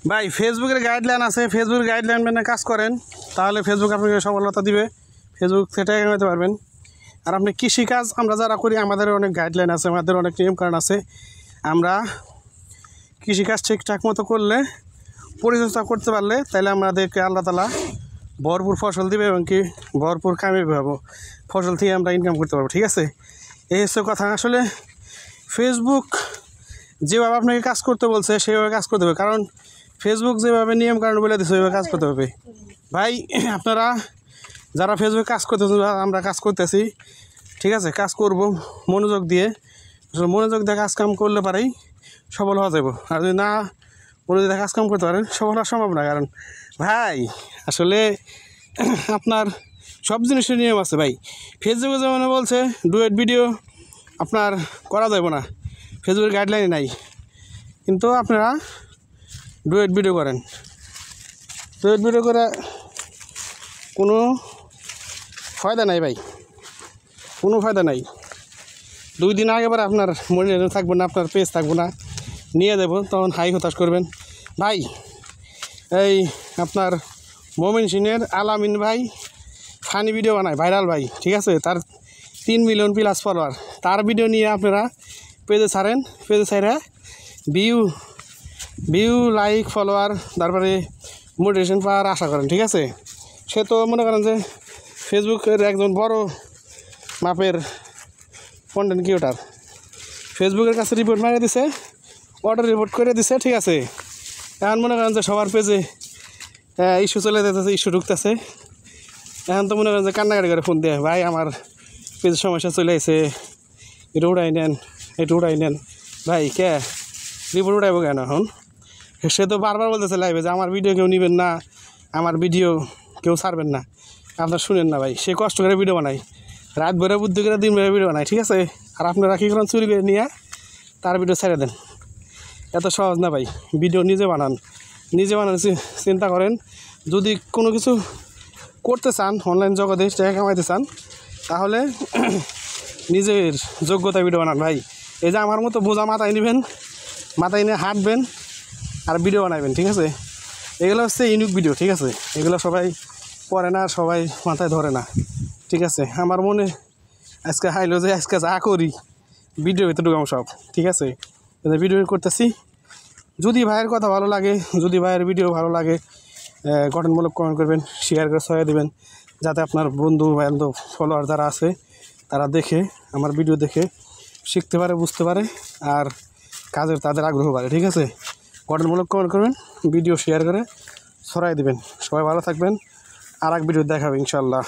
ভাই ফেসবুকের গাইডলাইন আছে, ফেসবুকের গাইডলাইন মেনে কাজ করেন তাহলে ফেসবুক আপনাকে সফলতা দিবে, ফেসবুক সেটাই এগোতে পারবেন। আর আপনি কৃষিকাজ আমরা যারা করি আমাদের অনেক গাইডলাইন আছে, আমাদের অনেক নিয়মকানুন আছে। আমরা কৃষিকাজ ঠিকঠাক মতো করলে, পরিচর্যা করতে পারলে তাহলে আমাদেরকে আল্লাহ তাআলা ভরপুর ফসল দিবে এবং কি ভরপুর কামিয়াবি হবো, ফসল থেকে আমরা ইনকাম করতে পারবো। ঠিক আছে, এই হচ্ছে কথা। আসলে ফেসবুক যেভাবে আপনাকে কাজ করতে বলছে সেভাবে কাজ করতে হবে, কারণ ফেসবুক যেভাবে নিয়মকানুন বলে দিচ্ছে ওইভাবে কাজ করতে হবে। ভাই আপনারা যারা ফেসবুকে কাজ করতেছেন, আমরা কাজ করতেছি, ঠিক আছে, কাজ করব মনোযোগ দিয়ে। আসলে মনোযোগ দিয়ে কাজ কাম করলে পারেই সফল হওয়া যাব। আর যদি না মনোযোগ দিয়ে কাজ কাম করতে পারেন সফল হওয়া সম্ভব না। কারণ ভাই আসলে আপনার সব জিনিসের নিয়ম আছে ভাই। ফেসবুকে যেমন বলছে ডুয়েট ভিডিও আপনার করা যাবে না, ফেসবুকের গাইডলাইনে নাই, কিন্তু আপনারা ডুয়েট ভিডিও করেন। ডুয়েট ভিডিও করে কোনো ফায়দা নাই ভাই, কোনো ফায়দা নাই। 2 দিন আগে পরে আপনার মনে থাকবো না, আপনার পেজ থাকবো না, নিয়ে দেবো, তখন হাই হতাশ করবেন। ভাই এই আপনার ময়মনসিংহের আলামিন ভাই ফানি ভিডিও বানায়, ভাইরাল ভাই, ঠিক আছে, তার 3 মিলিয়ন প্লাস ফলোয়ার। তার ভিডিও নিয়ে আপনারা পেজে ছাড়েন, পেজে ছাড়া ভিউ লাইক ফলোয়ার তারপরে মোটিভেশন পাওয়ার আশা করেন। ঠিক আছে, সে তো মনে করেন যে ফেসবুকের একজন বড় মাপের কন্টেন্ট ক্রিয়েটার, ফেসবুকের কাছে রিপোর্ট মারিয়ে দিছে, অর্ডার রিপোর্ট করে দিছে। ঠিক আছে, এখন মনে করেন যে সবার পেজে ইস্যু চলে যেতেছে, ইস্যু ঢুকতেছে। এখন তো মনে করেন যে কান্নাকাটি করে ফোন দেয়, ভাই আমার পেজের সমস্যা চলে আসে, এটা উড়াই নেন, এটা উড়াই নেন। ভাই কে রিপোর্ট উঠাইবো কেন? এখন সে তো বারবার বলতেছে লাইভে যে আমার ভিডিও কেউ নেবেন না, আমার ভিডিও কেউ ছাড়বেন না। আপনার শুনেন না ভাই, সে কষ্ট করে ভিডিও বানায়, রাত ভরে বুদ্ধি করে দিন ভরে ভিডিও বানায়। ঠিক আছে, আর আপনারা কী করেন, চুরি করে নিয়ে তার ভিডিও ছেড়ে দেন। এত সহজ না ভাই, ভিডিও নিজে বানান, নিজে বানান, চিন্তা করেন। যদি কোনো কিছু করতে চান, অনলাইন জগতে টাকা কামাইতে চান, তাহলে নিজের যোগ্যতা ভিডিও বানান ভাই। এই যে আমার মতো বোঝা মাথায় নেবেন, মাথায় নিয়ে হাঁটবেন আর ভিডিও বানাবেন। ঠিক আছে, এগুলো হচ্ছে ইউনিক ভিডিও। ঠিক আছে, এগুলো সবাই পড়ে না, সবাই মাথায় ধরে না। ঠিক আছে, আমার মনে আজকে হাইলো যে আজকে যা করি ভিডিও ভিতরে ঢুকাম সব। ঠিক আছে, ভিডিও করতেছি। যদি ভাইয়ের কথা ভালো লাগে, যদি ভাইয়ের ভিডিও ভালো লাগে, গঠনমূলক কমেন্ট করবেন, শেয়ার করে ছড়িয়ে দেবেন, যাতে আপনার বন্ধু বান্ধব ফলোয়ার যারা আছে তারা দেখে, আমার ভিডিও দেখে শিখতে পারে, বুঝতে পারে, আর কাজের তাদের আগ্রহ বাড়ে। ঠিক আছে, গঠনমূলক কমেন্ট করবেন, ভিডিও শেয়ার করে ছড়াই দেবেন। সবাই ভালো থাকবেন, আর এক ভিডিও দেখাবে ইনশাল্লাহ।